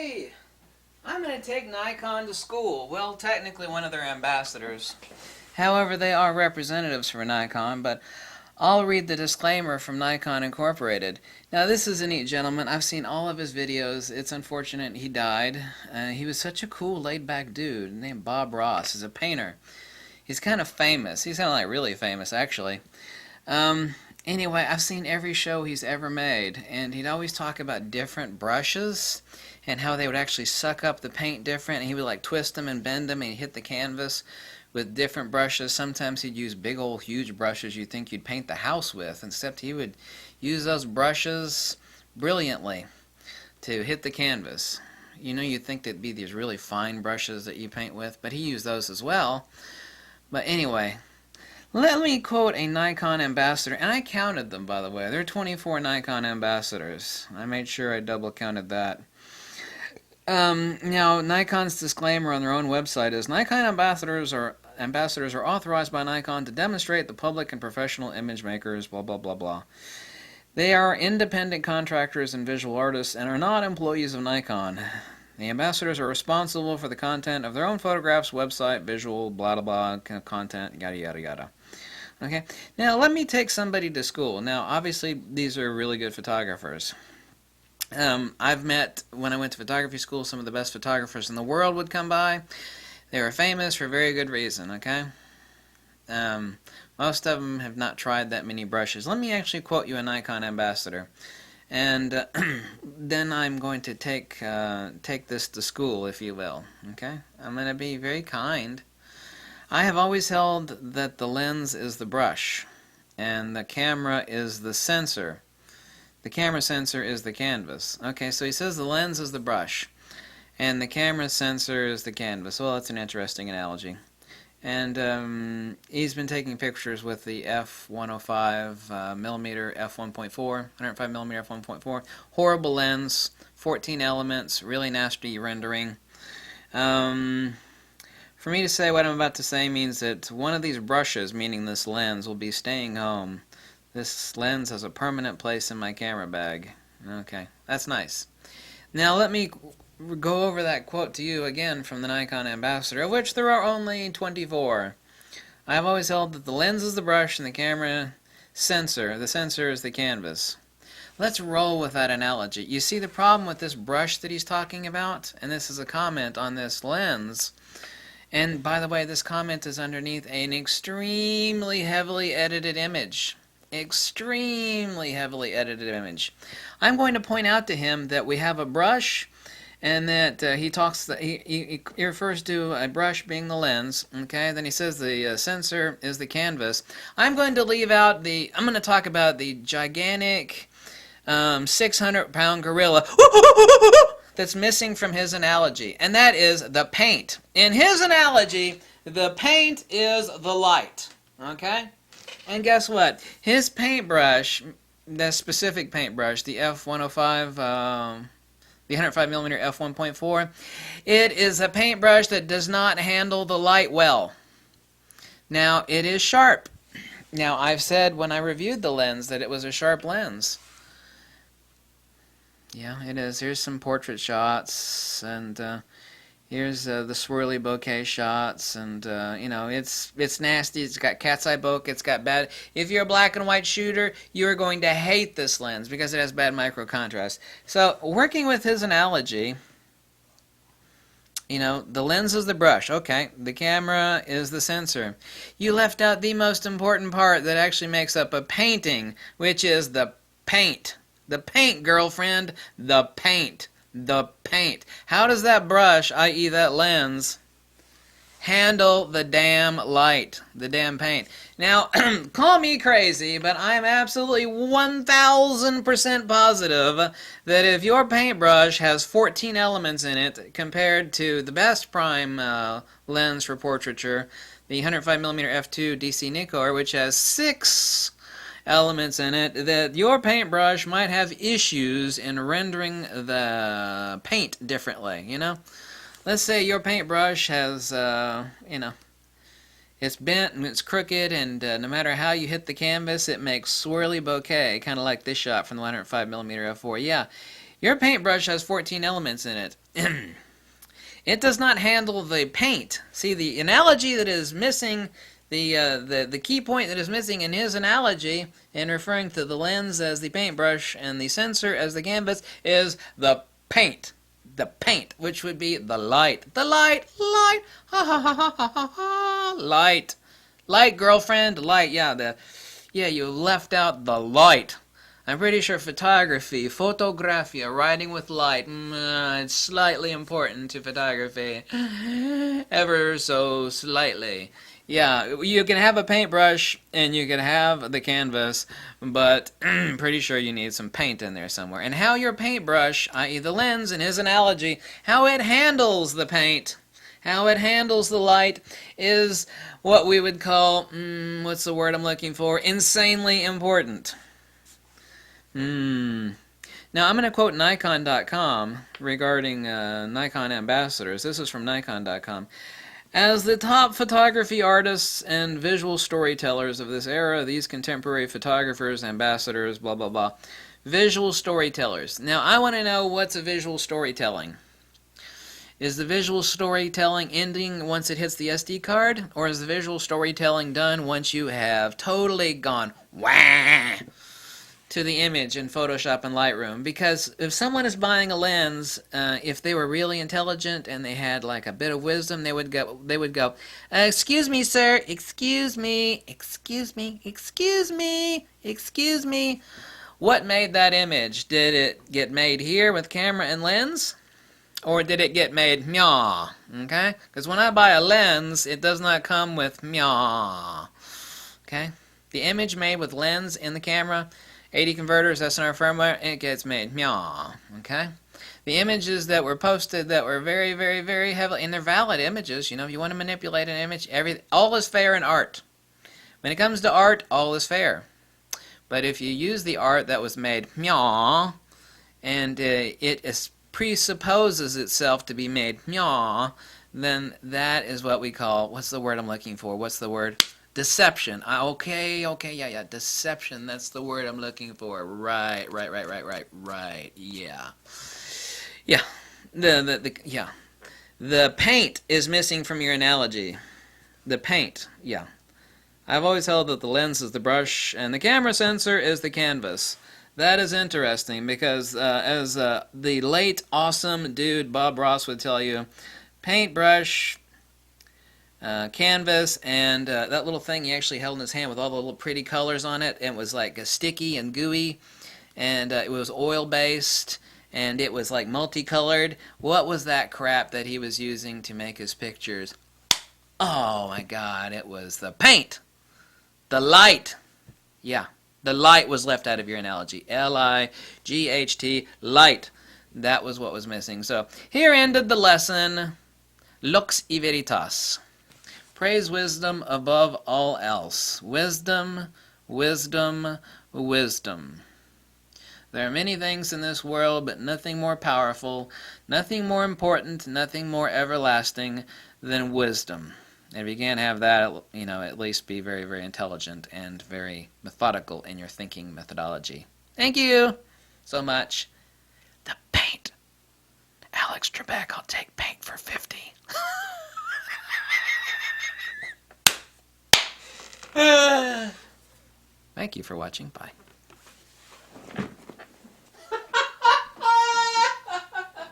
Hey, I'm going to take Nikon to school. Well, technically one of their ambassadors. However, they are representatives for Nikon, but I'll read the disclaimer from Nikon Incorporated. Now, this is a neat gentleman. I've seen all of his videos. It's unfortunate he died. He was such a cool, laid-back dude named Bob Ross. He's a painter. He's kind of famous. He's kind of like really famous, actually. Anyway, I've seen every show he's ever made, and he'd always talk about different brushes and how they would actually suck up the paint different, and he would like twist them and bend them and hit the canvas with different brushes. Sometimes he'd use big old huge brushes you'd think you'd paint the house with, except he would use those brushes brilliantly to hit the canvas. You know, you'd think they'd be these really fine brushes that you paint with, but he used those as well. But anyway, let me quote a Nikon ambassador, and I counted them, by the way. There are 24 Nikon ambassadors. I made sure I double counted that. Now, Nikon's disclaimer on their own website is, Nikon ambassadors are authorized by Nikon to demonstrate the public and professional image makers, blah, blah, blah, blah. They are independent contractors and visual artists and are not employees of Nikon. The ambassadors are responsible for the content of their own photographs, website, visual, blah, blah, blah, content, yada, yada, yada. Okay, now let me take somebody to school. Now, obviously, these are really good photographers. I've met, when I went to photography school, some of the best photographers in the world would come by. They were famous for very good reason, okay? Most of them have not tried that many brushes. Let me actually quote you a Nikon ambassador. And then I'm going to take this to school, if you will, okay? I'm going to be very kind. I have always held that the lens is the brush, and the camera is the sensor. The camera sensor is the canvas. Okay, so he says the lens is the brush, and the camera sensor is the canvas. Well, that's an interesting analogy. And he's been taking pictures with the f105 millimeter f1.4, 105 millimeter f1.4. Horrible lens, 14 elements, really nasty rendering. For me to say what I'm about to say means that one of these brushes, meaning this lens, will be staying home. This lens has a permanent place in my camera bag. Okay, that's nice. Now let me go over that quote to you again from the Nikon ambassador, of which there are only 24. I have always held that the lens is the brush and the camera sensor. The sensor is the canvas. Let's roll with that analogy. You see the problem with this brush that he's talking about? And this is a comment on this lens. And by the way, this comment is underneath an extremely heavily edited image. Extremely heavily edited image. I'm going to point out to him that we have a brush, and that he refers to a brush being the lens, okay? Then he says the sensor is the canvas. I'm going to leave out I'm going to talk about the gigantic 600-pound gorilla that's missing from his analogy, and that is the paint. In his analogy, the paint is the light, okay? And guess what? His paintbrush, the specific paintbrush, the f105, the 105mm f1.4, it is a paintbrush that does not handle the light well. Now, it is sharp. Now, I've said when I reviewed the lens that it was a sharp lens. Yeah, it is. Here's some portrait shots, and here's the swirly bokeh shots, and you know, it's nasty. It's got cat's eye bokeh. It's got bad. If you're a black and white shooter, you're going to hate this lens because it has bad micro contrast. So, working with his analogy, you know, the lens is the brush. Okay, the camera is the sensor. You left out the most important part that actually makes up a painting, which is the paint. The paint, girlfriend. The paint. The paint. How does that brush, i.e. that lens, handle the damn light, the damn paint? Now, call me crazy, but I'm absolutely 1,000% positive that if your paintbrush has 14 elements in it compared to the best prime lens for portraiture, the 105mm f2 DC Nikon, which has 6 elements in it, that your paintbrush might have issues in rendering the paint differently, you know? Let's say your paintbrush has, you know, it's bent and it's crooked, and no matter how you hit the canvas, it makes swirly bokeh, kind of like this shot from the 105mm f4. Yeah, Your paintbrush has 14 elements in it. It does not handle the paint. See, the analogy that is missing, the key point that is missing in his analogy, in referring to the lens as the paintbrush and the sensor as the canvas, is the paint. The paint, which would be the light. The light, light, ha ha ha ha ha ha ha, light. Light, girlfriend, light, yeah, you left out the light. I'm pretty sure photography, photographia, writing with light, it's slightly important to photography. Ever so slightly. Yeah, you can have a paintbrush and you can have the canvas, but pretty sure you need some paint in there somewhere. And how your paintbrush, i.e. the lens in his analogy, how it handles the paint, how it handles the light, is what we would call, what's the word I'm looking for? Insanely important. Now I'm going to quote Nikon.com regarding Nikon ambassadors. This is from Nikon.com. As the top photography artists and visual storytellers of this era, these contemporary photographers, ambassadors, blah, blah, blah. Visual storytellers. Now, I want to know what's a visual storytelling. Is the visual storytelling ending once it hits the SD card? Or is the visual storytelling done once you have totally gone wah to the image in Photoshop and Lightroom? Because if someone is buying a lens, if they were really intelligent and they had like a bit of wisdom, they would go, excuse me, sir, excuse me, excuse me, excuse me, excuse me. What made that image? Did it get made here with camera and lens? Or did it get made meow? Okay? Because when I buy a lens, it does not come with meow. Okay? The image made with lens in the camera, 80 converters, SNR firmware, it gets made. Meow. Okay? The images that were posted that were very, very, very heavily, and they're valid images, you know, if you want to manipulate an image, all is fair in art. When it comes to art, all is fair. But if you use the art that was made meow, and it presupposes itself to be made meow, then that is what we call, what's the word I'm looking for? What's the word? Deception. Okay, yeah, deception. That's the word I'm looking for. Right, yeah. Yeah, yeah. The paint is missing from your analogy. The paint, yeah. I've always held that the lens is the brush and the camera sensor is the canvas. That is interesting because as the late awesome dude Bob Ross would tell you, paintbrush, canvas, and that little thing he actually held in his hand with all the little pretty colors on it, and it was like sticky and gooey, and it was oil-based, and it was like multicolored. What was that crap that he was using to make his pictures? Oh my God, it was the paint! The light! Yeah, the light was left out of your analogy. L-I-G-H-T, light. That was what was missing. So, here ended the lesson. Lux e veritas. Praise wisdom above all else. Wisdom, wisdom, wisdom. There are many things in this world, but nothing more powerful, nothing more important, nothing more everlasting than wisdom. And if you can't have that, you know, at least be very, very intelligent and very methodical in your thinking methodology. Thank you so much. The paint. Alex Trebek, I'll take paint for 50. Thank you for watching. Bye.